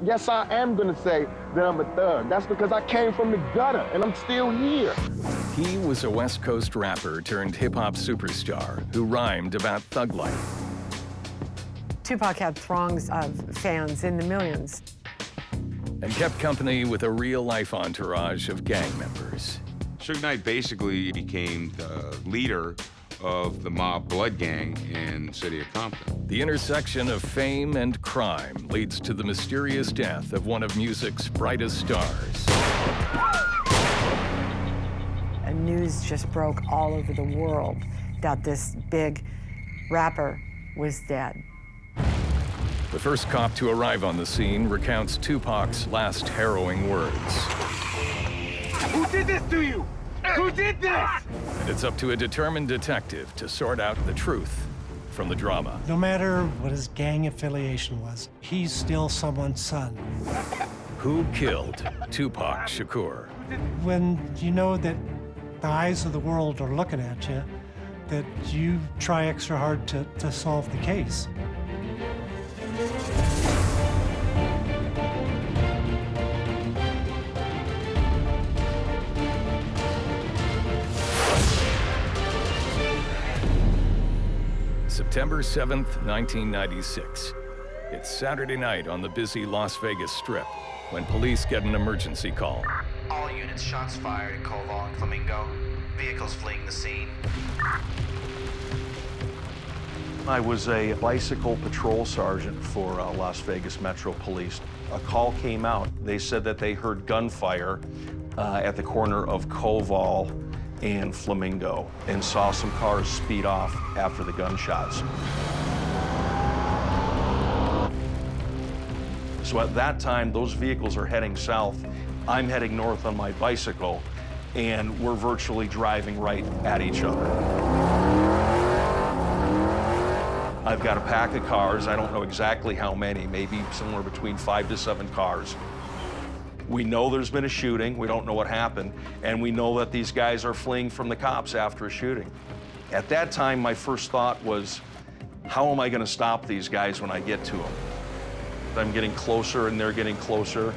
Yes, I am gonna say that I'm a thug. That's because I came from the gutter and I'm still here. He was a West Coast rapper turned hip-hop superstar who rhymed about thug life. Tupac had throngs of fans in the millions. And kept company with a real-life entourage of gang members. Suge Knight basically became the leader of the mob blood gang in the city of Compton. The intersection of fame and crime leads to the mysterious death of one of music's brightest stars. And news just broke all over the world that this big rapper was dead. The first cop to arrive on the scene recounts Tupac's last harrowing words. Who did this to you? Who did this? And it's up to a determined detective to sort out the truth from the drama. No matter what his gang affiliation was, he's still someone's son. Who killed Tupac Shakur? When you know that the eyes of the world are looking at you, that you try extra hard to solve the case. September 7th, 1996. It's Saturday night on the busy Las Vegas Strip when police get an emergency call. All units, shots fired in Koval and Flamingo. Vehicles fleeing the scene. I was a bicycle patrol sergeant for Las Vegas Metro Police. A call came out. They said that they heard gunfire at the corner of Koval and Flamingo and saw some cars speed off after the gunshots. So at that time, those vehicles are heading south. I'm heading north on my bicycle, and we're virtually driving right at each other. I've got a pack of cars. I don't know exactly how many, maybe somewhere between 5 to 7 cars. We know there's been a shooting. We don't know what happened. And we know that these guys are fleeing from the cops after a shooting. At that time, my first thought was, how am I going to stop these guys when I get to them? I'm getting closer and they're getting closer.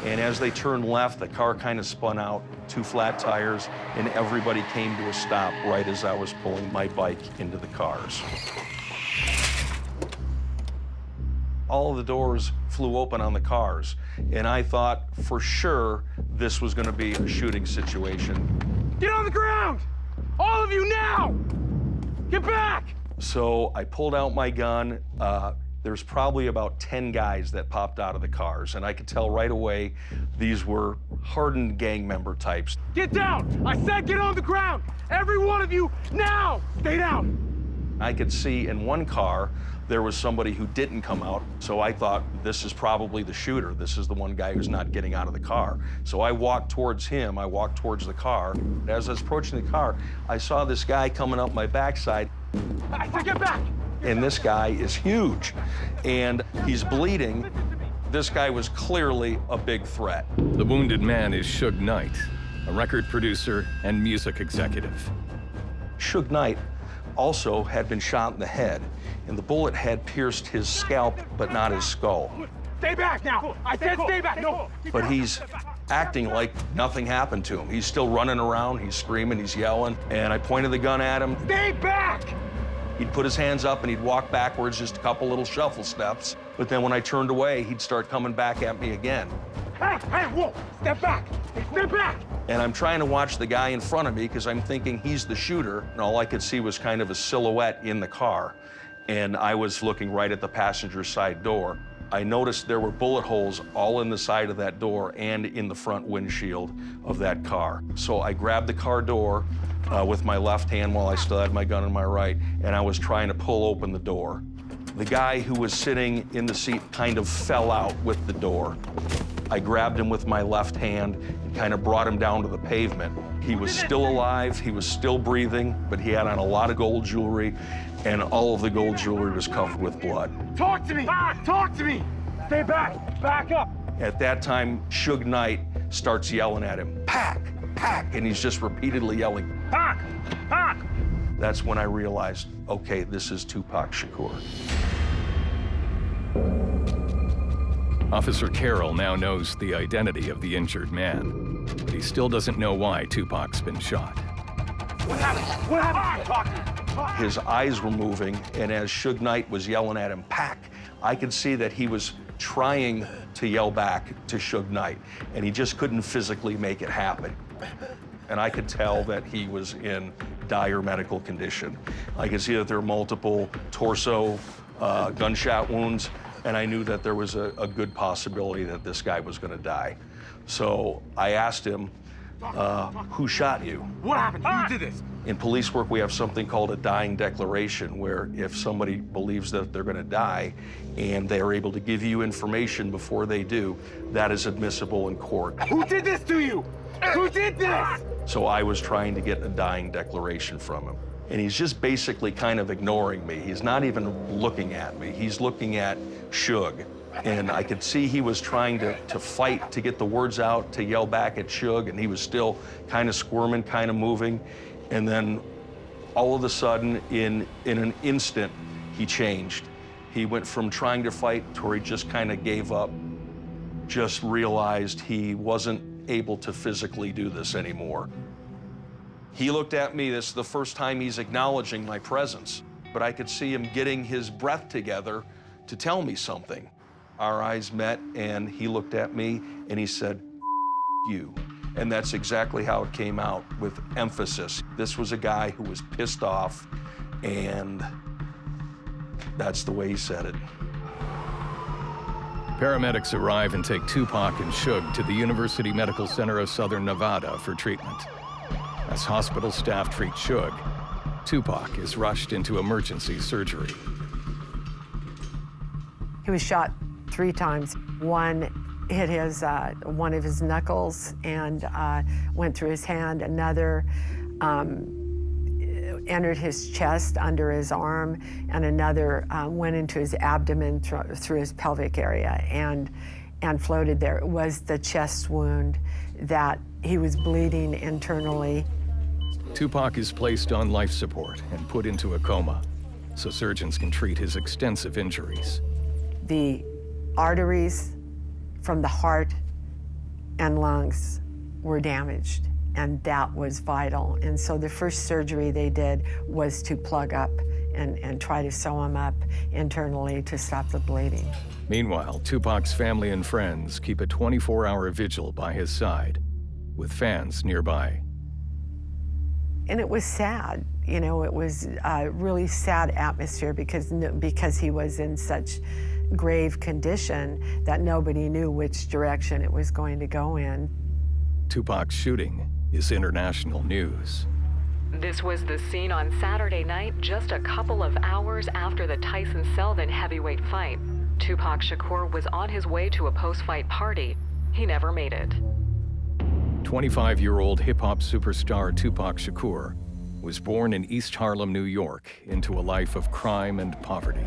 And as they turned left, the car kind of spun out, 2 flat tires, and everybody came to a stop right as I was pulling my bike into the cars. All of the doors flew open on the cars, and I thought for sure this was going to be a shooting situation. Get on the ground! All of you now! Get back! So I pulled out my gun. There's probably about 10 guys that popped out of the cars, and I could tell right away these were hardened gang member types. Get down! I said get on the ground! Every one of you, now! Stay down! I could see in one car there was somebody who didn't come out, so I thought this is probably the shooter. This is the one guy who's not getting out of the car. So I walked towards him, I walked towards the car. As I was approaching the car, I saw this guy coming up my backside. I said get back! And this guy is huge, and he's bleeding. This guy was clearly a big threat. The wounded man is Suge Knight, a record producer and music executive. Suge Knight also had been shot in the head, and the bullet had pierced his scalp, but not his skull. Stay back now! I said stay back! No! But he's acting like nothing happened to him. He's still running around, he's screaming, he's yelling, and I pointed the gun at him. Stay back! He'd put his hands up and he'd walk backwards just a couple little shuffle steps, but then when I turned away, he'd start coming back at me again. Hey, whoa! Step back! Step back! And I'm trying to watch the guy in front of me because I'm thinking he's the shooter, and all I could see was kind of a silhouette in the car. And I was looking right at the passenger side door. I noticed there were bullet holes all in the side of that door and in the front windshield of that car. So I grabbed the car door with my left hand while I still had my gun in my right, and I was trying to pull open the door. The guy who was sitting in the seat kind of fell out with the door. I grabbed him with my left hand and kind of brought him down to the pavement. He was still alive, he was still breathing, but he had on a lot of gold jewelry, and all of the gold jewelry was covered with blood. Talk to me! Talk to me! Stay back! Back up! At that time, Suge Knight starts yelling at him, "Pack! Pack!" And he's just repeatedly yelling, "Pack! Pack!" That's when I realized, okay, this is Tupac Shakur. Officer Carroll now knows the identity of the injured man, but he still doesn't know why Tupac's been shot. What happened? What happened? Talk. His eyes were moving, and as Suge Knight was yelling at him, "Pack," I could see that he was trying to yell back to Suge Knight, and he just couldn't physically make it happen. And I could tell that he was in dire medical condition. I could see that there were multiple torso gunshot wounds, and I knew that there was a good possibility that this guy was going to die. So I asked him, who shot you? What happened? Who did this? In police work, we have something called a dying declaration, where if somebody believes that they're going to die and they are able to give you information before they do, that is admissible in court. Who did this to you? Who did this? So I was trying to get a dying declaration from him. And he's just basically kind of ignoring me. He's not even looking at me. He's looking at Suge. And I could see he was trying to fight to get the words out, to yell back at Suge, and he was still kind of squirming, kind of moving. And then all of a sudden, in an instant, he changed. He went from trying to fight to where he just kind of gave up, just realized he wasn't able to physically do this anymore. He looked at me, this is the first time he's acknowledging my presence, but I could see him getting his breath together to tell me something. Our eyes met, and he looked at me, and he said, "You." And that's exactly how it came out, with emphasis. This was a guy who was pissed off, and that's the way he said it. Paramedics arrive and take Tupac and Suge to the University Medical Center of Southern Nevada for treatment. As hospital staff treat Suge, Tupac is rushed into emergency surgery. He was shot 3 times. One hit his one of his knuckles and went through his hand. Another entered his chest under his arm, and another went into his abdomen through his pelvic area and floated there. It was the chest wound that he was bleeding internally. Tupac is placed on life support and put into a coma, so surgeons can treat his extensive injuries. The arteries from the heart and lungs were damaged, and that was vital. And so the first surgery they did was to plug up and try to sew him up internally to stop the bleeding. Meanwhile, Tupac's family and friends keep a 24-hour vigil by his side, with fans nearby. And it was sad, you know, it was a really sad atmosphere because he was in such grave condition that nobody knew which direction it was going to go in. Tupac's shooting is international news. This was the scene on Saturday night, just a couple of hours after the Tyson-Selvin heavyweight fight. Tupac Shakur was on his way to a post-fight party. He never made it. 25-year-old hip-hop superstar Tupac Shakur was born in East Harlem, New York, into a life of crime and poverty.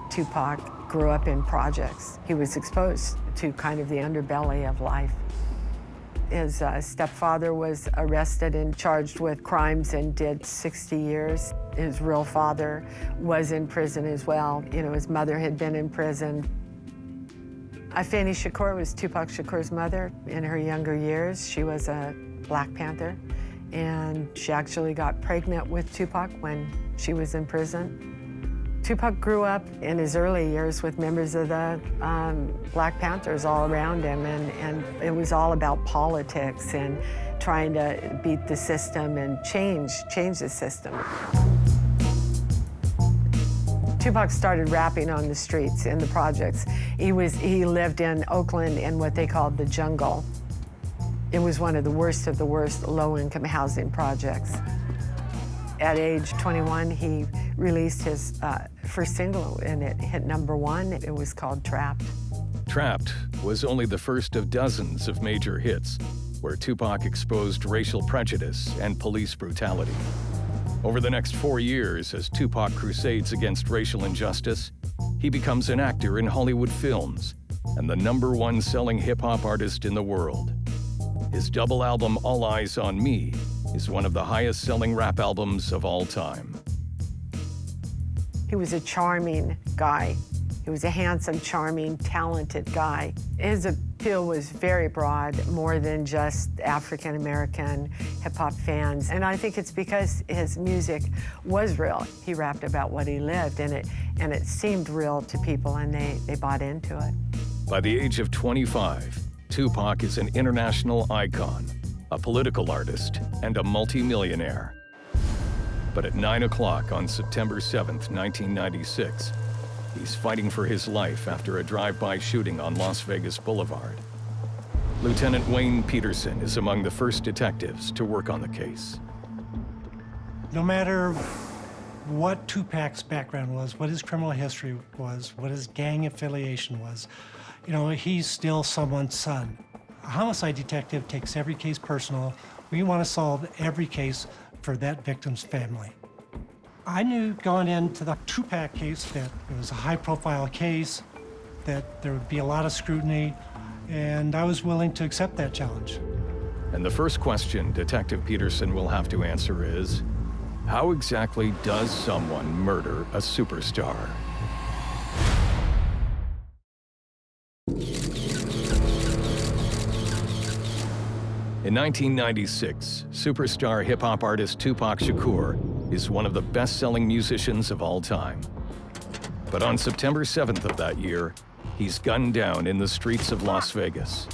Tupac grew up in projects. He was exposed to kind of the underbelly of life. His stepfather was arrested and charged with crimes and did 60 years. His real father was in prison as well. You know, his mother had been in prison. Afeni Shakur was Tupac Shakur's mother. In her younger years, she was a Black Panther, and she actually got pregnant with Tupac when she was in prison. Tupac grew up in his early years with members of the Black Panthers all around him, and it was all about politics and trying to beat the system and change the system. Tupac started rapping on the streets in the projects. He lived in Oakland in what they called the jungle. It was one of the worst low-income housing projects. At age 21, he released his first single, and it hit #1. It was called Trapped. Trapped was only the first of dozens of major hits where Tupac exposed racial prejudice and police brutality. Over the next 4 years, as Tupac crusades against racial injustice, he becomes an actor in Hollywood films and the #1 selling hip-hop artist in the world. His double album, All Eyes on Me, is one of the highest-selling rap albums of all time. He was a charming guy. He was a handsome, charming, talented guy. His appeal was very broad, more than just African-American hip-hop fans. And I think it's because his music was real. He rapped about what he lived, and it seemed real to people, and they bought into it. By the age of 25, Tupac is an international icon, a political artist, and a multimillionaire. But at 9 o'clock on September 7th, 1996, he's fighting for his life after a drive-by shooting on Las Vegas Boulevard. Lieutenant Wayne Petersen is among the first detectives to work on the case. No matter what Tupac's background was, what his criminal history was, what his gang affiliation was, you know, he's still someone's son. A homicide detective takes every case personal. We want to solve every case for that victim's family. I knew going into the Tupac case that it was a high-profile case, that there would be a lot of scrutiny, and I was willing to accept that challenge. And the first question Detective Petersen will have to answer is, how exactly does someone murder a superstar? In 1996, superstar hip-hop artist Tupac Shakur is one of the best-selling musicians of all time. But on September 7th of that year, he's gunned down in the streets of Las Vegas.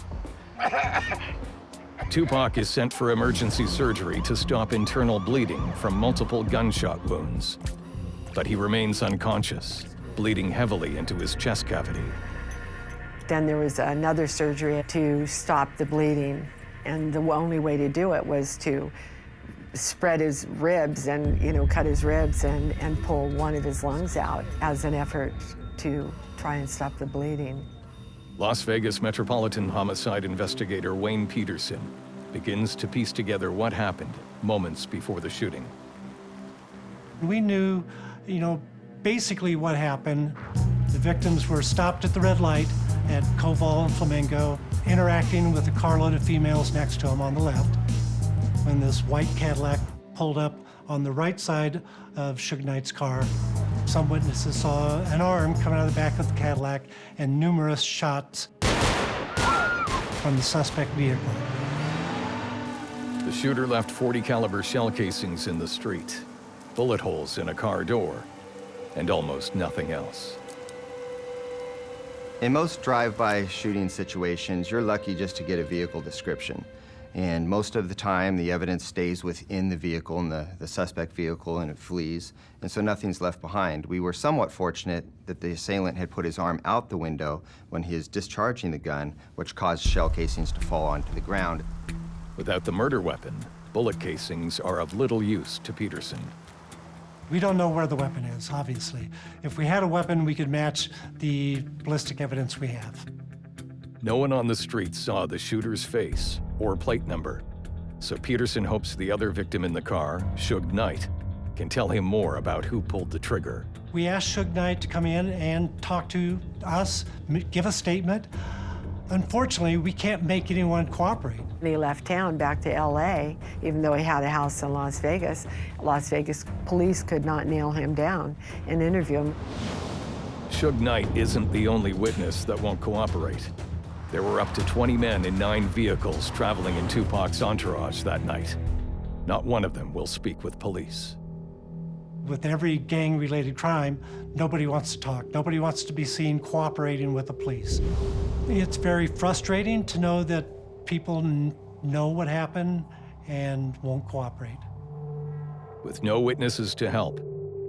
Tupac is sent for emergency surgery to stop internal bleeding from multiple gunshot wounds. But he remains unconscious, bleeding heavily into his chest cavity. Then there was another surgery to stop the bleeding. And the only way to do it was to spread his ribs and, cut his ribs and pull one of his lungs out as an effort to try and stop the bleeding. Las Vegas Metropolitan Homicide investigator Wayne Petersen begins to piece together what happened moments before the shooting. We knew, basically what happened. The victims were stopped at the red light at Koval and Flamingo, interacting with a carload of females next to him on the left, when this white Cadillac pulled up on the right side of Suge Knight's car. Some witnesses saw an arm coming out of the back of the Cadillac and numerous shots from the suspect vehicle. The shooter left .40 caliber shell casings in the street, bullet holes in a car door, and almost nothing else. In most drive-by shooting situations, you're lucky just to get a vehicle description. And most of the time, the evidence stays within the vehicle, in the suspect vehicle, and it flees, and so nothing's left behind. We were somewhat fortunate that the assailant had put his arm out the window when he was discharging the gun, which caused shell casings to fall onto the ground. Without the murder weapon, bullet casings are of little use to Petersen. We don't know where the weapon is, obviously. If we had a weapon, we could match the ballistic evidence we have. No one on the street saw the shooter's face or plate number, so Petersen hopes the other victim in the car, Suge Knight, can tell him more about who pulled the trigger. We asked Suge Knight to come in and talk to us, give a statement. Unfortunately, we can't make anyone cooperate. He left town back to LA, even though he had a house in Las Vegas. Las Vegas police could not nail him down and interview him. Suge Knight isn't the only witness that won't cooperate. There were up to 20 men in 9 vehicles traveling in Tupac's entourage that night. Not one of them will speak with police. With every gang-related crime, nobody wants to talk. Nobody wants to be seen cooperating with the police. It's very frustrating to know that people know what happened and won't cooperate. With no witnesses to help,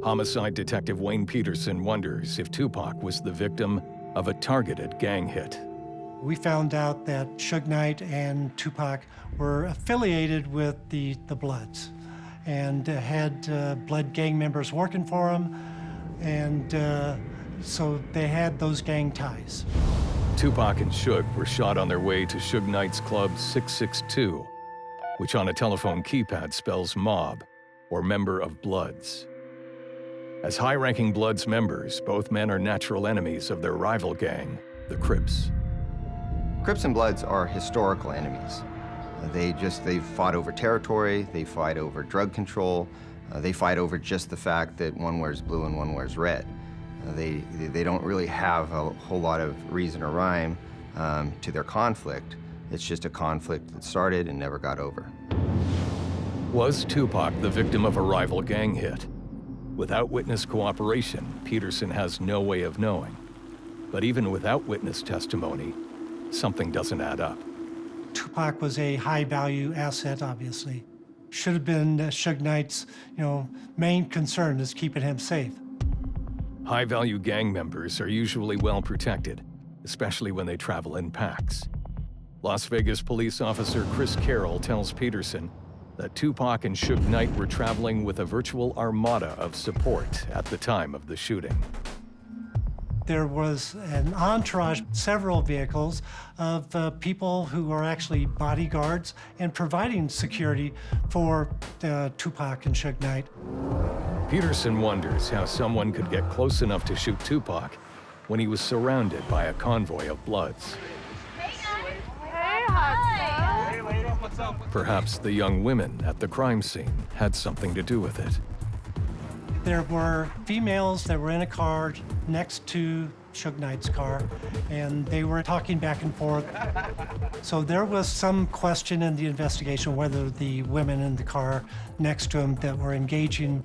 homicide detective Wayne Petersen wonders if Tupac was the victim of a targeted gang hit. We found out that Suge Knight and Tupac were affiliated with the Bloods and had Blood gang members working for them, and so they had those gang ties. Tupac and Suge were shot on their way to Suge Knight's Club 662, which on a telephone keypad spells mob, or member of Bloods. As high-ranking Bloods members, both men are natural enemies of their rival gang, the Crips. Crips and Bloods are historical enemies. They fought over territory, they fight over drug control, they fight over just the fact that one wears blue and one wears red. They don't really have a whole lot of reason or rhyme to their conflict. It's just a conflict that started and never got over. Was Tupac the victim of a rival gang hit? Without witness cooperation, Petersen has no way of knowing. But even without witness testimony, something doesn't add up. Tupac was a high-value asset, obviously. Should have been Suge Knight's, main concern is keeping him safe. High-value gang members are usually well protected, especially when they travel in packs. Las Vegas police officer Chris Carroll tells Petersen that Tupac and Suge Knight were traveling with a virtual armada of support at the time of the shooting. There was an entourage, several vehicles of people who are actually bodyguards and providing security for Tupac and Suge Knight. Petersen wonders how someone could get close enough to shoot Tupac when he was surrounded by a convoy of Bloods. Perhaps the young women at the crime scene had something to do with it. There were females that were in a car next to Suge Knight's car, and they were talking back and forth. So there was some question in the investigation whether the women in the car next to him that were engaging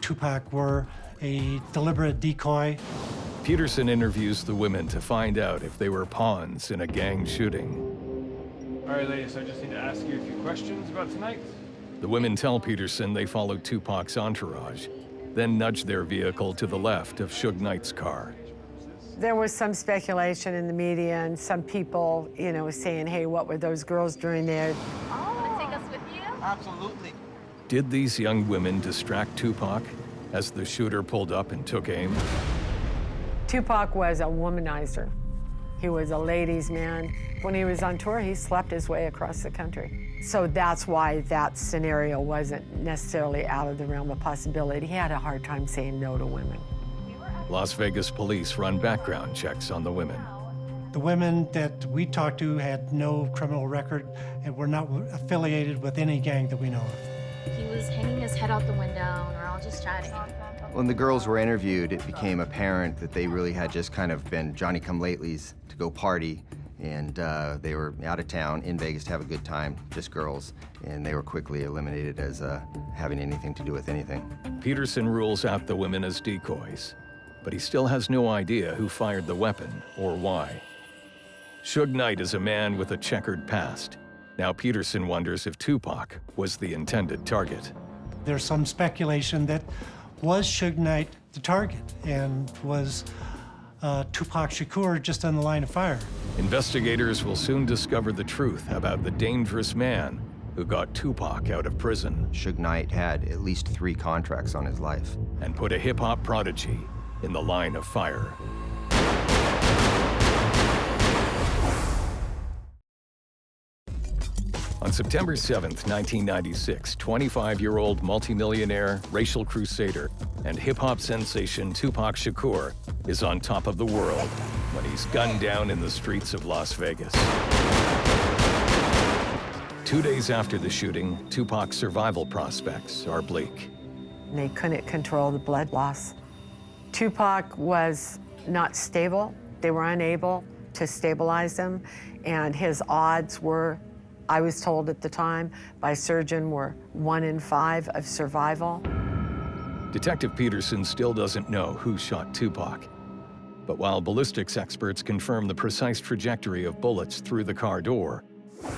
Tupac were a deliberate decoy. Petersen interviews the women to find out if they were pawns in a gang shooting. All right, ladies, I just need to ask you a few questions about tonight. The women tell Petersen they followed Tupac's entourage, then nudge their vehicle to the left of Suge Knight's car. There was some speculation in the media and some people, saying, hey, what were those girls doing there? Want to take us with you? Absolutely. Did these young women distract Tupac as the shooter pulled up and took aim? Tupac was a womanizer. He was a ladies' man. When he was on tour, he slept his way across the country. So that's why that scenario wasn't necessarily out of the realm of possibility. He had a hard time saying no to women. Las Vegas police run background checks on the women. The women that we talked to had no criminal record and were not affiliated with any gang that we know of. He was hanging his head out the window, and we're all just chatting. When the girls were interviewed, it became apparent that they really had just kind of been Johnny-come-latelys to go party, and they were out of town in Vegas to have a good time, just girls, and they were quickly eliminated as having anything to do with anything. Petersen rules out the women as decoys, but he still has no idea who fired the weapon or why. Suge Knight is a man with a checkered past. Now Petersen wonders if Tupac was the intended target. There's some speculation that was Suge Knight the target, and was Tupac Shakur just on the line of fire. Investigators will soon discover the truth about the dangerous man who got Tupac out of prison. Suge Knight had at least 3 contracts on his life. And put a hip-hop prodigy in the line of fire. On September 7th, 1996, 25-year-old multimillionaire, racial crusader, and hip-hop sensation Tupac Shakur is on top of the world when he's gunned down in the streets of Las Vegas. 2 days after the shooting, Tupac's survival prospects are bleak. They couldn't control the blood loss. Tupac was not stable. They were unable to stabilize him, and his odds were, I was told at the time by a surgeon, were 1 in 5 of survival. Detective Petersen still doesn't know who shot Tupac. But while ballistics experts confirm the precise trajectory of bullets through the car door,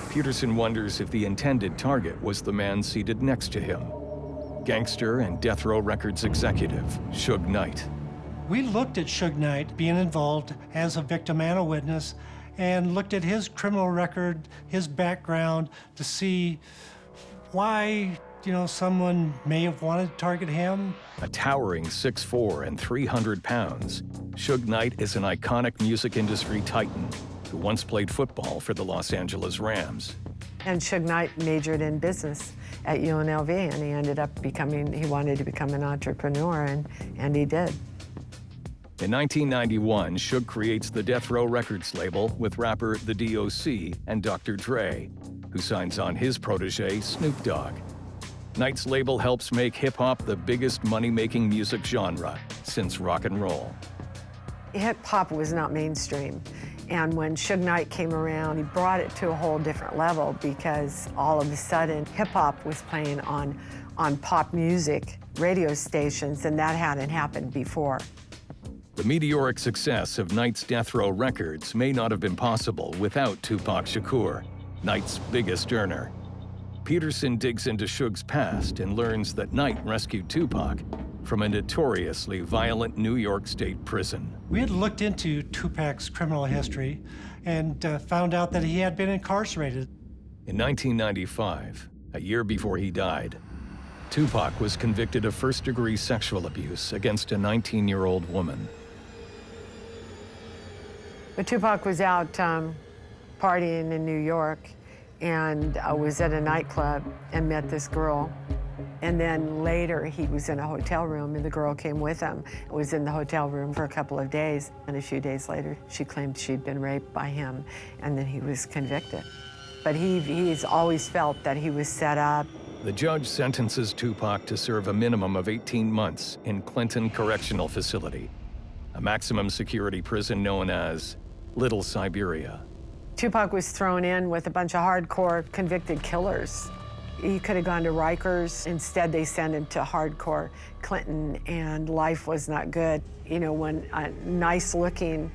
Petersen wonders if the intended target was the man seated next to him, gangster and Death Row Records executive, Suge Knight. We looked at Suge Knight being involved as a victim and a witness, and looked at his criminal record, his background, to see why, someone may have wanted to target him. A towering 6'4" and 300 pounds, Suge Knight is an iconic music industry titan who once played football for the Los Angeles Rams. And Suge Knight majored in business at UNLV, and he ended up he wanted to become an entrepreneur, and he did. In 1991, Suge creates the Death Row Records label with rapper The D.O.C. and Dr. Dre, who signs on his protege, Snoop Dogg. Knight's label helps make hip-hop the biggest money-making music genre since rock and roll. Hip-hop was not mainstream. And when Suge Knight came around, he brought it to a whole different level because all of a sudden, hip-hop was playing on pop music radio stations, and that hadn't happened before. The meteoric success of Knight's Death Row Records may not have been possible without Tupac Shakur, Knight's biggest earner. Petersen digs into Suge's past and learns that Knight rescued Tupac from a notoriously violent New York State prison. We had looked into Tupac's criminal history and found out that he had been incarcerated. In 1995, a year before he died, Tupac was convicted of first-degree sexual abuse against a 19-year-old woman. But Tupac was out partying in New York and was at a nightclub and met this girl. And then later he was in a hotel room and the girl came with him. Was in the hotel room for a couple of days. And a few days later, she claimed she'd been raped by him and then he was convicted. But he's always felt that he was set up. The judge sentences Tupac to serve a minimum of 18 months in Clinton Correctional Facility, a maximum security prison known as Little Siberia. Tupac was thrown in with a bunch of hardcore convicted killers. He could have gone to Rikers. Instead, they sent him to hardcore Clinton, and life was not good. You know, when a nice-looking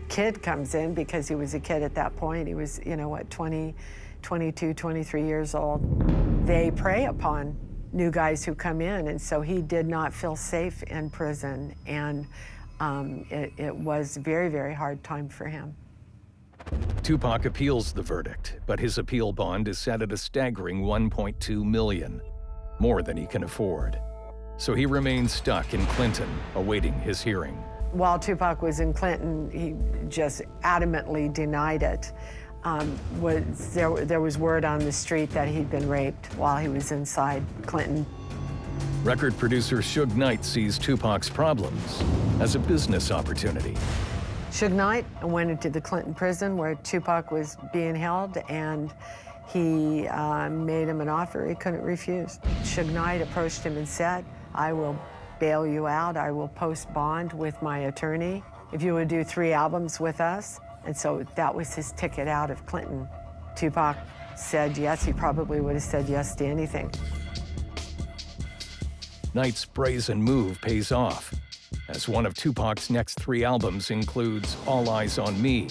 kid comes in, because he was a kid at that point, he was, you know, what, 20, 22, 23 years old, they prey upon new guys who come in, and so he did not feel safe in prison, and it was a very, very hard time for him. Tupac appeals the verdict, but his appeal bond is set at a staggering $1.2 million, more than he can afford. So he remains stuck in Clinton, awaiting his hearing. While Tupac was in Clinton, he just adamantly denied it. There was word on the street that he'd been raped while he was inside Clinton. Record producer Suge Knight sees Tupac's problems as a business opportunity. Suge Knight went into the Clinton prison where Tupac was being held, and he made him an offer he couldn't refuse. Suge Knight approached him and said, "I will bail you out. I will post bond with my attorney if you would do 3 albums with us." And so that was his ticket out of Clinton. Tupac said yes. He probably would have said yes to anything. Knight's brazen move pays off, as one of Tupac's next 3 albums includes All Eyes on Me,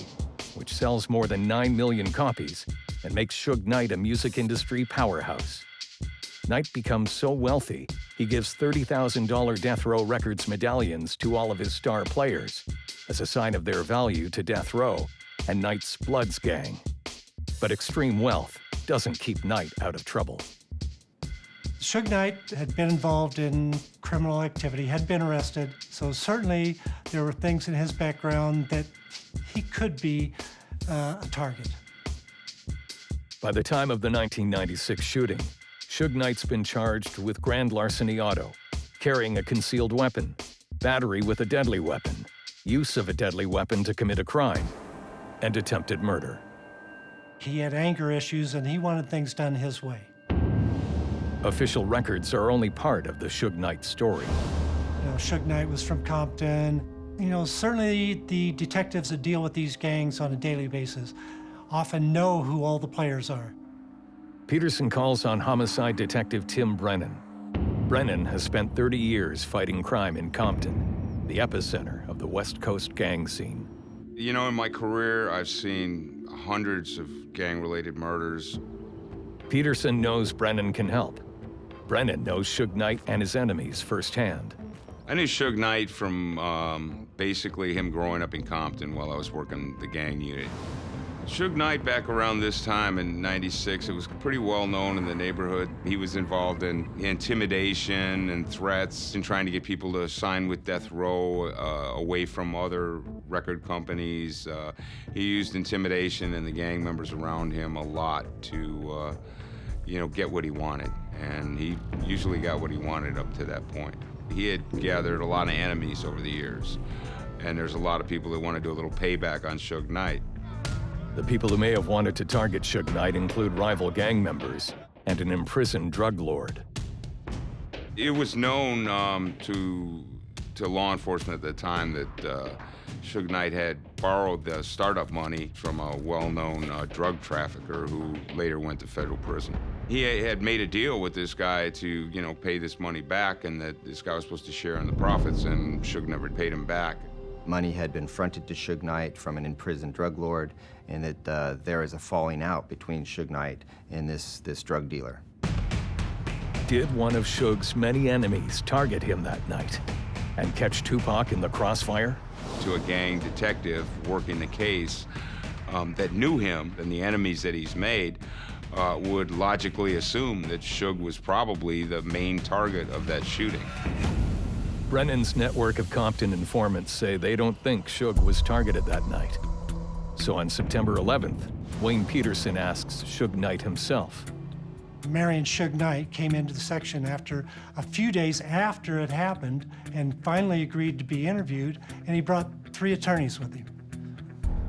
which sells more than 9 million copies and makes Suge Knight a music industry powerhouse. Knight becomes so wealthy, he gives $30,000 Death Row Records medallions to all of his star players as a sign of their value to Death Row and Knight's Bloods gang. But extreme wealth doesn't keep Knight out of trouble. Suge Knight had been involved in criminal activity, had been arrested, so certainly there were things in his background that he could be a target. By the time of the 1996 shooting, Suge Knight's been charged with grand larceny auto, carrying a concealed weapon, battery with a deadly weapon, use of a deadly weapon to commit a crime, and attempted murder. He had anger issues and he wanted things done his way. Official records are only part of the Suge Knight story. You know, Suge Knight was from Compton. You know, certainly the detectives that deal with these gangs on a daily basis often know who all the players are. Petersen calls on homicide detective Tim Brennan. Brennan has spent 30 years fighting crime in Compton, the epicenter of the West Coast gang scene. You know, in my career, I've seen hundreds of gang-related murders. Petersen knows Brennan can help. Brennan knows Suge Knight and his enemies firsthand. I knew Suge Knight from basically him growing up in Compton while I was working the gang unit. Suge Knight, back around this time in '96, it was pretty well known in the neighborhood. He was involved in intimidation and threats and trying to get people to sign with Death Row away from other record companies. He used intimidation and the gang members around him a lot to, you know, get what he wanted. And he usually got what he wanted up to that point. He had gathered a lot of enemies over the years, and there's a lot of people that want to do a little payback on Suge Knight. The people who may have wanted to target Suge Knight include rival gang members and an imprisoned drug lord. It was known to law enforcement at the time that Suge Knight had borrowed the startup money from a well-known drug trafficker who later went to federal prison. He had made a deal with this guy to, you know, pay this money back, and that this guy was supposed to share in the profits, and Suge never paid him back. Money had been fronted to Suge Knight from an imprisoned drug lord, and that there is a falling out between Suge Knight and this drug dealer. Did one of Suge's many enemies target him that night and catch Tupac in the crossfire? To a gang detective working the case that knew him and the enemies that he's made would logically assume that Suge was probably the main target of that shooting. Brennan's network of Compton informants say they don't think Suge was targeted that night. So on September 11th, Wayne Petersen asks Suge Knight himself. Marion Suge Knight came into the section after a few days after it happened and finally agreed to be interviewed, and he brought 3 attorneys with him,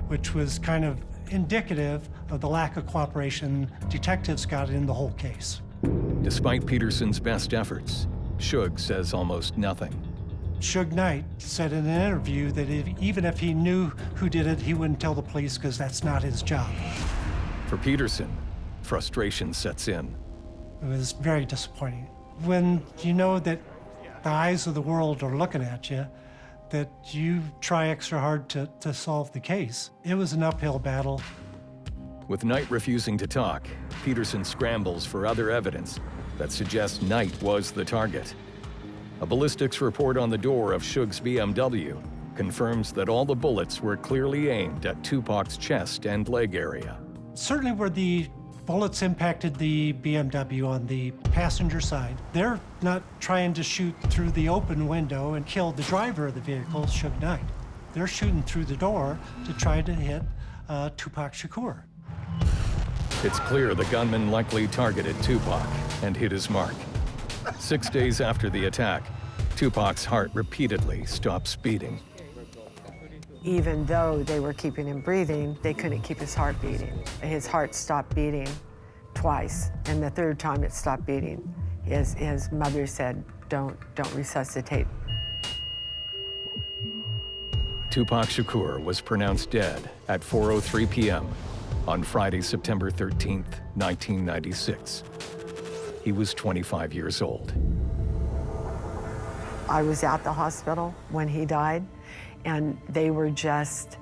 which was kind of indicative of the lack of cooperation detectives got in the whole case. Despite Petersen's best efforts, Suge says almost nothing. Suge Knight said in an interview that even if he knew who did it, he wouldn't tell the police because that's not his job. For Petersen, frustration sets in. It was very disappointing. When you know that the eyes of the world are looking at you, that you try extra hard to solve the case. It was an uphill battle. With Knight refusing to talk, Petersen scrambles for other evidence that suggests Knight was the target. A ballistics report on the door of Suge's BMW confirms that all the bullets were clearly aimed at Tupac's chest and leg area. Certainly where the bullets impacted the BMW on the passenger side, they're not trying to shoot through the open window and kill the driver of the vehicle, Suge Knight. They're shooting through the door to try to hit Tupac Shakur. It's clear the gunman likely targeted Tupac and hit his mark. 6 days after the attack, Tupac's heart repeatedly stops beating. Even though they were keeping him breathing, they couldn't keep his heart beating. His heart stopped beating twice, and the 3rd time it stopped beating, his mother said, don't resuscitate. Tupac Shakur was pronounced dead at 4:03 p.m. on Friday, September 13th, 1996. He was 25 years old. I was at the hospital when he died, and they were just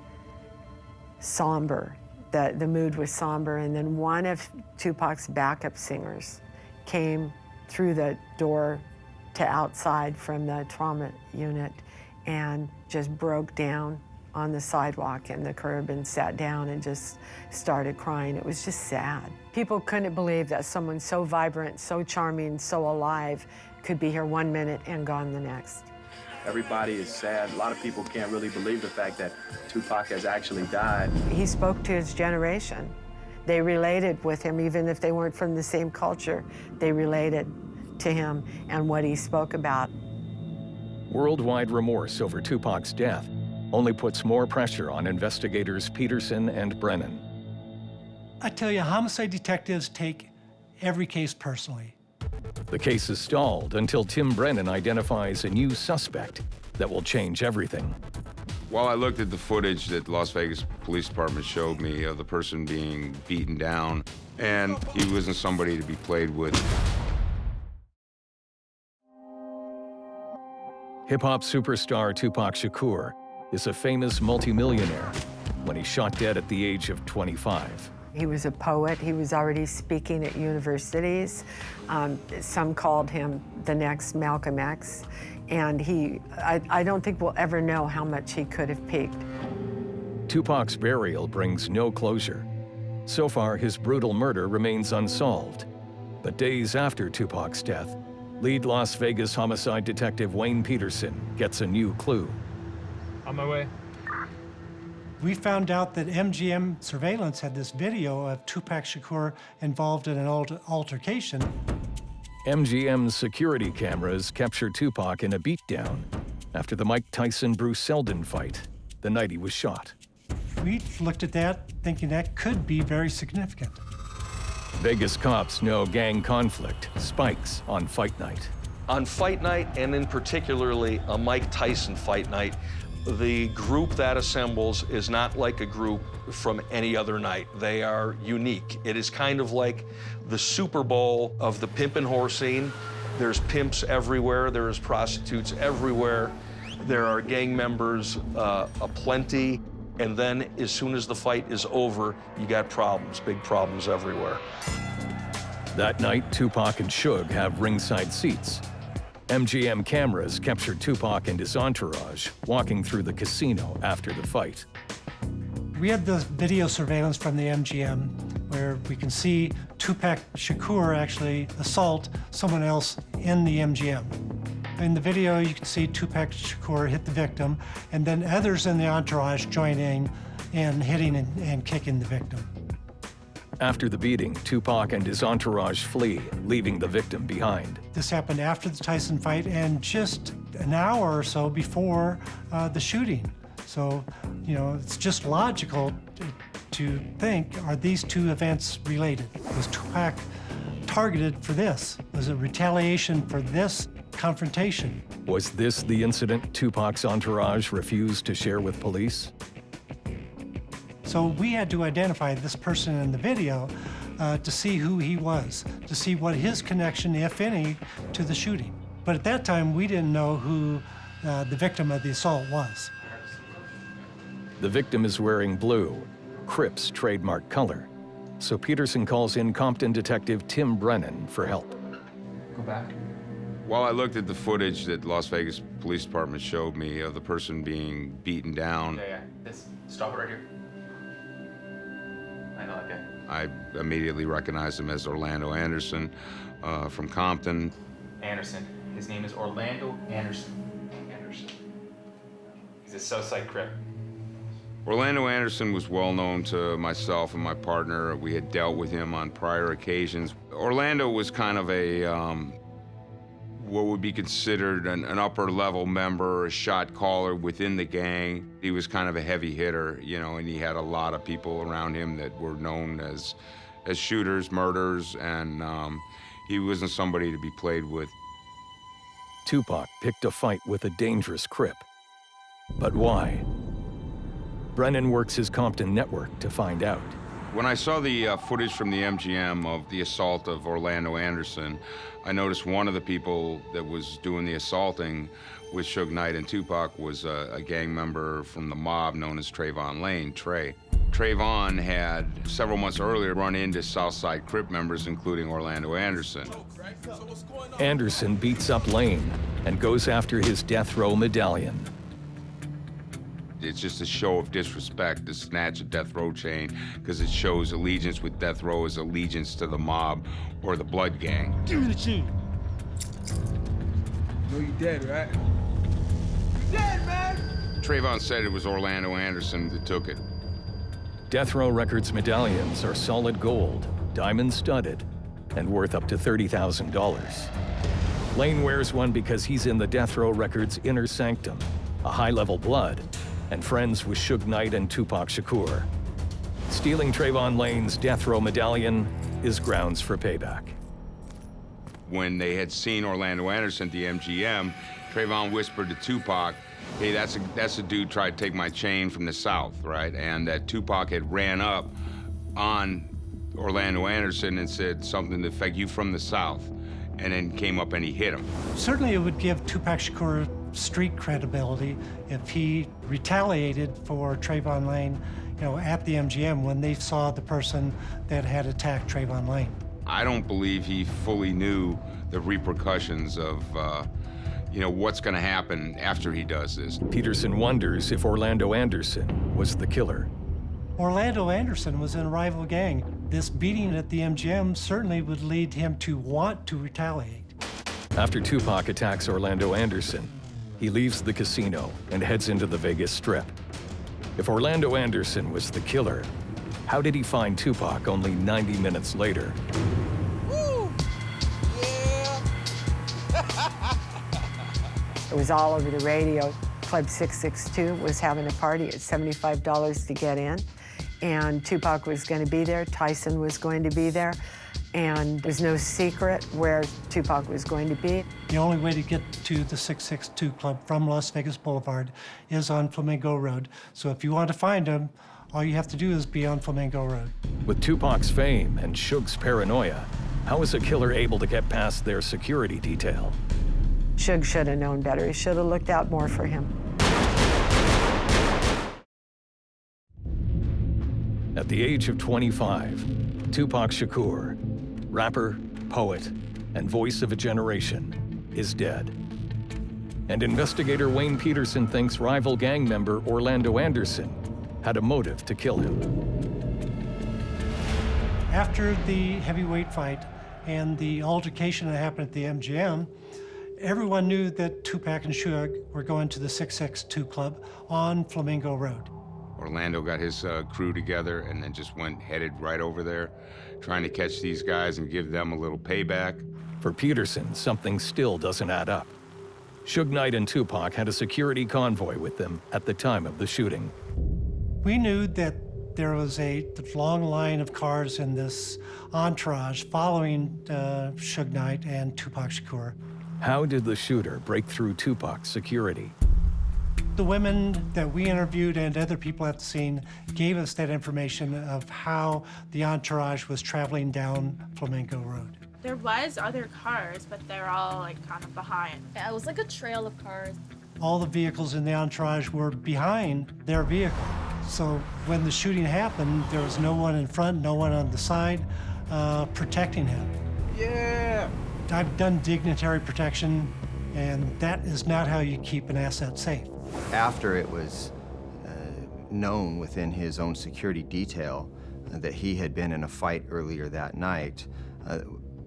somber. The mood was somber, and then one of Tupac's backup singers came through the door to outside from the trauma unit and just broke down on the sidewalk and the curb and sat down and just started crying. It was just sad. People couldn't believe that someone so vibrant, so charming, so alive could be here 1 minute and gone the next. Everybody is sad. A lot of people can't really believe the fact that Tupac has actually died. He spoke to his generation. They related with him, even if they weren't from the same culture. They related to him and what he spoke about. Worldwide remorse over Tupac's death only puts more pressure on investigators Petersen and Brennan. I tell you, homicide detectives take every case personally. The case is stalled until Tim Brennan identifies a new suspect that will change everything. While I looked at the footage that Las Vegas Police Department showed me of the person being beaten down, and he wasn't somebody to be played with. Hip-hop superstar Tupac Shakur is a famous multimillionaire when he's shot dead at the age of 25. He was a poet. He was already speaking at universities. Some called him the next Malcolm X. And I don't think we'll ever know how much he could have peaked. Tupac's burial brings no closure. So far, his brutal murder remains unsolved. But days after Tupac's death, lead Las Vegas homicide detective Wayne Petersen gets a new clue. On my way. We found out that MGM surveillance had this video of Tupac Shakur involved in an altercation. MGM's security cameras capture Tupac in a beatdown after the Mike Tyson-Bruce Seldon fight the night he was shot. We looked at that thinking that could be very significant. Vegas cops know gang conflict spikes on fight night. On fight night, and in particularly a Mike Tyson fight night, the group that assembles is not like a group from any other night. They are unique. It is kind of like the Super Bowl of the pimp and whore scene. There's pimps everywhere, there's prostitutes everywhere, there are gang members aplenty, and then as soon as the fight is over, you got problems, big problems everywhere. That night, Tupac and Suge have ringside seats. MGM cameras captured Tupac and his entourage walking through the casino after the fight. We had the video surveillance from the MGM where we can see Tupac Shakur actually assault someone else in the MGM. In the video, you can see Tupac Shakur hit the victim, and then others in the entourage join in hitting and kicking the victim. After the beating, Tupac and his entourage flee, leaving the victim behind. This happened after the Tyson fight and just an hour or so before the shooting. So, you know, it's just logical to think, are these two events related? Was Tupac targeted for this? Was it retaliation for this confrontation? Was this the incident Tupac's entourage refused to share with police? So we had to identify this person in the video to see who he was, to see what his connection, if any, to the shooting. But at that time, we didn't know who the victim of the assault was. The victim is wearing blue, Crip's trademark color. So Petersen calls in Compton detective Tim Brennan for help. Go back. While I looked at the footage that Las Vegas Police Department showed me of the person being beaten down, Stop it right here. I know that guy. I immediately recognized him as Orlando Anderson from Compton. Anderson. His name is Orlando Anderson. He's a Southside Crip. Orlando Anderson was well known to myself and my partner. We had dealt with him on prior occasions. Orlando was kind of a what would be considered an upper level member, a shot caller within the gang. He was kind of a heavy hitter, you know, and he had a lot of people around him that were known as shooters, murderers, and he wasn't somebody to be played with. Tupac picked a fight with a dangerous Crip. But why? Brennan works his Compton network to find out. When I saw the footage from the MGM of the assault of Orlando Anderson, I noticed one of the people that was doing the assaulting with Suge Knight and Tupac was a gang member from the mob known as Trayvon Lane, Trey. Trayvon had several months earlier run into Southside Crip members, including Orlando Anderson. Anderson beats up Lane and goes after his death row medallion. It's just a show of disrespect to snatch a death row chain because it shows allegiance with death row as allegiance to the mob or the blood gang. Give me the chain. You know you dead, right? You dead, man! Trayvon said it was Orlando Anderson that took it. Death Row Records medallions are solid gold, diamond-studded, and worth up to $30,000. Lane wears one because he's in the Death Row Records inner sanctum, a high-level blood, and friends with Suge Knight and Tupac Shakur. Stealing Trayvon Lane's Death Row medallion is grounds for payback. When they had seen Orlando Anderson at the MGM, Trayvon whispered to Tupac, hey, that's a dude tried to take my chain from the South, right? And that Tupac had ran up on Orlando Anderson and said something to the effect, you from the South, and then came up and he hit him. Certainly it would give Tupac Shakur street credibility if he retaliated for Trayvon Lane, you know, at the MGM when they saw the person that had attacked Trayvon Lane. I don't believe he fully knew the repercussions of, you know, what's going to happen after he does this. Petersen wonders if Orlando Anderson was the killer. Orlando Anderson was in a rival gang. This beating at the MGM certainly would lead him to want to retaliate. After Tupac attacks Orlando Anderson, he leaves the casino and heads into the Vegas Strip. If Orlando Anderson was the killer, how did he find Tupac only 90 minutes later? Woo! Yeah. It was all over the radio. Club 662 was having a party at $75 to get in, and Tupac was going to be there. Tyson was going to be there. and there's no secret where Tupac was going to be. The only way to get to the 662 Club from Las Vegas Boulevard is on Flamingo Road. So if you want to find him, all you have to do is be on Flamingo Road. With Tupac's fame and Suge's paranoia, how is a killer able to get past their security detail? Suge should have known better. He should have looked out more for him. At the age of 25, Tupac Shakur, rapper, poet, and voice of a generation, is dead. And investigator Wayne Petersen thinks rival gang member Orlando Anderson had a motive to kill him. After the heavyweight fight and the altercation that happened at the MGM, everyone knew that Tupac and Suge were going to the 662 Club on Flamingo Road. Orlando got his crew together and then just headed right over there, trying to catch these guys and give them a little payback. For Petersen, something still doesn't add up. Suge Knight and Tupac had a security convoy with them at the time of the shooting. We knew that there was a long line of cars in this entourage following Suge Knight and Tupac Shakur. How did the shooter break through Tupac's security? The women that we interviewed and other people at the scene gave us that information of how the entourage was traveling down Flamingo Road. There was other cars, but they're all like kind of behind. Yeah, it was like a trail of cars. All the vehicles in the entourage were behind their vehicle. So when the shooting happened, there was no one in front, no one on the side protecting him. Yeah! I've done dignitary protection, and that is not how you keep an asset safe. After it was known within his own security detail that he had been in a fight earlier that night,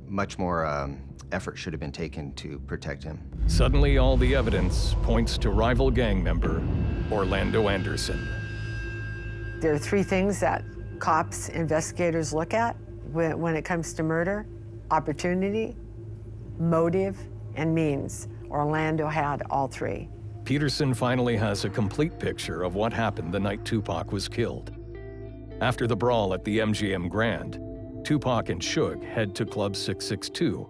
much more effort should have been taken to protect him. Suddenly, all the evidence points to rival gang member Orlando Anderson. There are three things that cops, investigators look at when it comes to murder: opportunity, motive, and means. Orlando had all three. Petersen finally has a complete picture of what happened the night Tupac was killed. After the brawl at the MGM Grand, Tupac and Suge head to Club 662,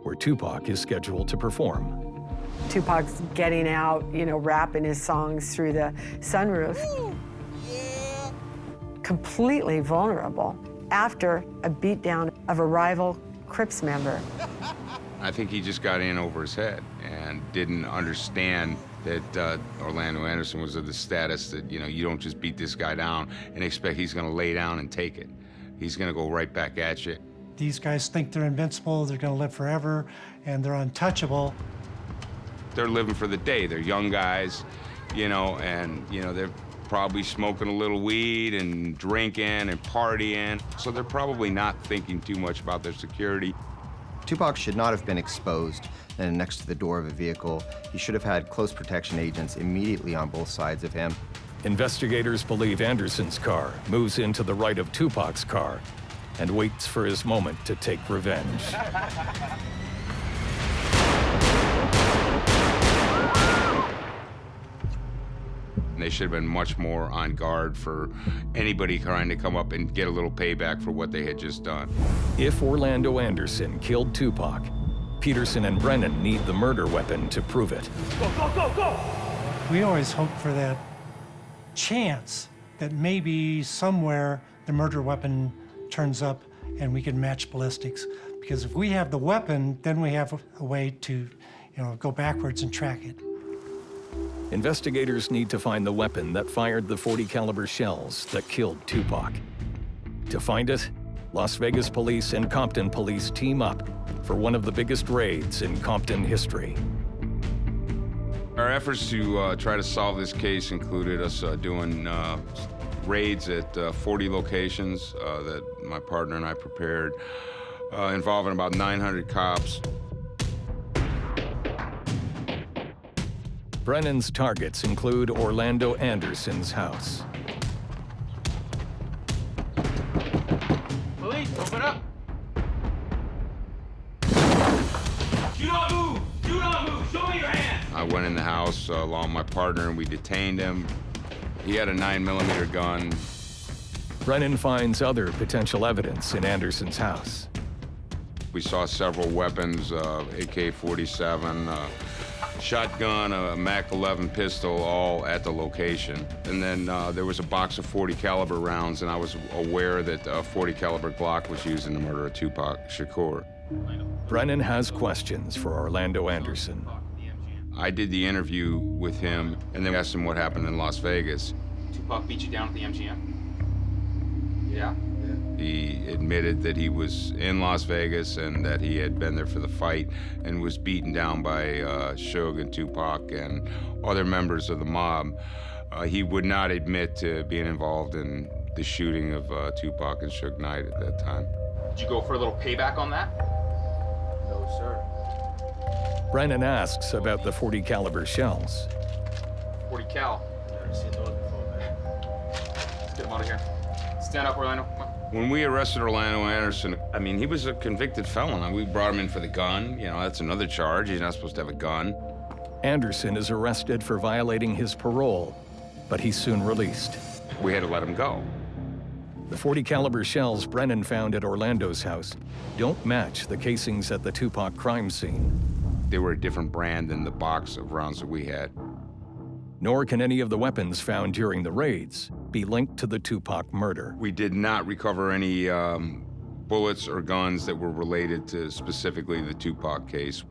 where Tupac is scheduled to perform. Tupac's getting out, rapping his songs through the sunroof. Yeah. Completely vulnerable after a beatdown of a rival Crips member. I think he just got in over his head and didn't understand that Orlando Anderson was of the status that, you don't just beat this guy down and expect he's gonna lay down and take it. He's gonna go right back at you. These guys think they're invincible, they're gonna live forever, and they're untouchable. They're living for the day. They're young guys, and, they're probably smoking a little weed and drinking and partying. So they're probably not thinking too much about their security. Tupac should not have been exposed and next to the door of a vehicle. He should have had close protection agents immediately on both sides of him. Investigators believe Anderson's car moves into the right of Tupac's car and waits for his moment to take revenge. They should have been much more on guard for anybody trying to come up and get a little payback for what they had just done. If Orlando Anderson killed Tupac, Petersen and Brennan need the murder weapon to prove it. Go, go, go, go! We always hope for that chance that maybe somewhere the murder weapon turns up and we can match ballistics. Because if we have the weapon, then we have a way to, go backwards and track it. Investigators need to find the weapon that fired the .40 caliber shells that killed Tupac. To find it, Las Vegas police and Compton police team up for one of the biggest raids in Compton history. Our efforts to try to solve this case included us doing raids at 40 locations that my partner and I prepared, involving about 900 cops. Brennan's targets include Orlando Anderson's house. Police, open up! Do not move! Do not move! Show me your hands! I went in the house along with my partner and we detained him. He had a 9mm gun. Brennan finds other potential evidence in Anderson's house. We saw several weapons, AK-47, shotgun, a Mac-11 pistol, all at the location. And then there was a box of .40 caliber rounds, and I was aware that a .40 caliber Glock was used in the murder of Tupac Shakur. Brennan has questions for Orlando Anderson. I did the interview with him, and then asked him what happened in Las Vegas. Tupac beat you down at the MGM? Yeah? He admitted that he was in Las Vegas and that he had been there for the fight and was beaten down by Suge and Tupac and other members of the mob. He would not admit to being involved in the shooting of Tupac and Suge Knight at that time. Did you go for a little payback on that? No, sir. Brennan asks about the .40 caliber shells. 40 cal. Never seen those before, man. Let's get him out of here. Stand up, Orlando. Come on. When we arrested Orlando Anderson, I mean, he was a convicted felon. We brought him in for the gun. You know, that's another charge. He's not supposed to have a gun. Anderson is arrested for violating his parole, but he's soon released. We had to let him go. The .40 caliber shells Brennan found at Orlando's house don't match the casings at the Tupac crime scene. They were a different brand than the box of rounds that we had. Nor can any of the weapons found during the raids be linked to the Tupac murder. We did not recover any bullets or guns that were related to specifically the Tupac case.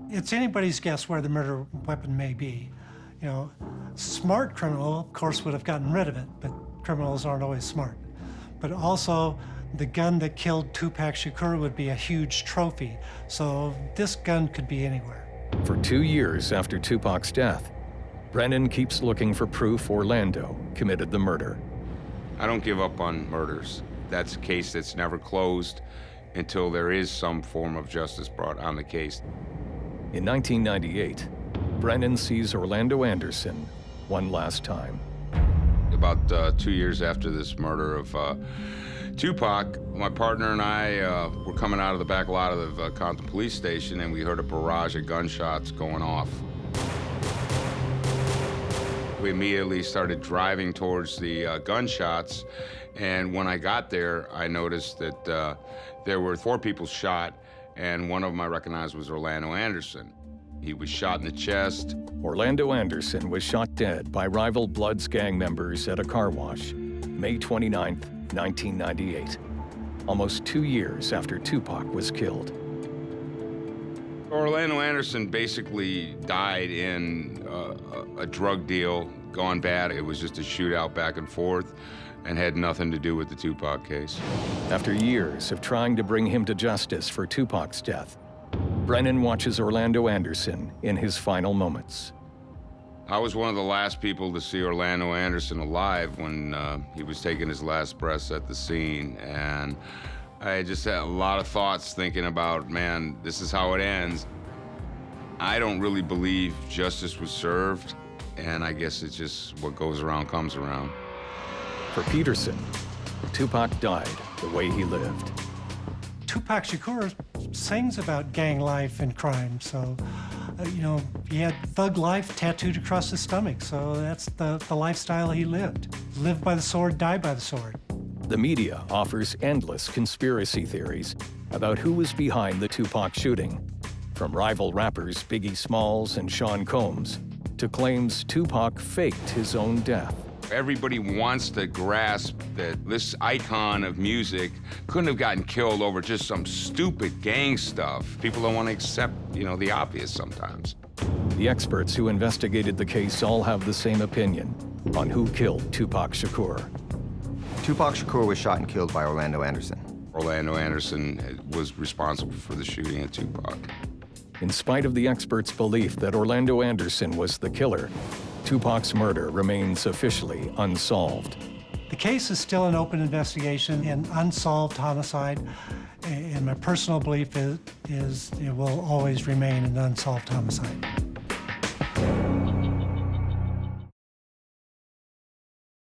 It's anybody's guess where the murder weapon may be. You know, smart criminal, of course, would have gotten rid of it, but criminals aren't always smart. But also, the gun that killed Tupac Shakur would be a huge trophy, so this gun could be anywhere. For 2 years after Tupac's death, Brennan keeps looking for proof Orlando committed the murder. I don't give up on murders. That's a case that's never closed until there is some form of justice brought on the case. In 1998, Brennan sees Orlando Anderson one last time. About 2 years after this murder of Tupac, my partner and I were coming out of the back lot of the Compton police station, and we heard a barrage of gunshots going off. We immediately started driving towards the gunshots, and when I got there, I noticed that there were 4 people shot, and one of them I recognized was Orlando Anderson. He was shot in the chest. Orlando Anderson was shot dead by rival Bloods gang members at a car wash, May 29, 1998, almost 2 years after Tupac was killed. Orlando Anderson basically died in a drug deal gone bad. It was just a shootout back and forth and had nothing to do with the Tupac case. After years of trying to bring him to justice for Tupac's death, Brennan watches Orlando Anderson in his final moments. I was one of the last people to see Orlando Anderson alive when he was taking his last breaths at the scene. And I just had a lot of thoughts thinking about, man, this is how it ends. I don't really believe justice was served, and I guess it's just what goes around comes around. For Petersen, Tupac died the way he lived. Tupac Shakur sings about gang life and crime, so, you know, he had thug life tattooed across his stomach, so that's the lifestyle he lived. Live by the sword, die by the sword. The media offers endless conspiracy theories about who was behind the Tupac shooting, from rival rappers Biggie Smalls and Sean Combs to claims Tupac faked his own death. Everybody wants to grasp that this icon of music couldn't have gotten killed over just some stupid gang stuff. People don't want to accept, you know, the obvious sometimes. The experts who investigated the case all have the same opinion on who killed Tupac Shakur. Tupac Shakur was shot and killed by Orlando Anderson. Orlando Anderson was responsible for the shooting of Tupac. In spite of the experts' belief that Orlando Anderson was the killer, Tupac's murder remains officially unsolved. The case is still an open investigation, an unsolved homicide, and my personal belief is it will always remain an unsolved homicide.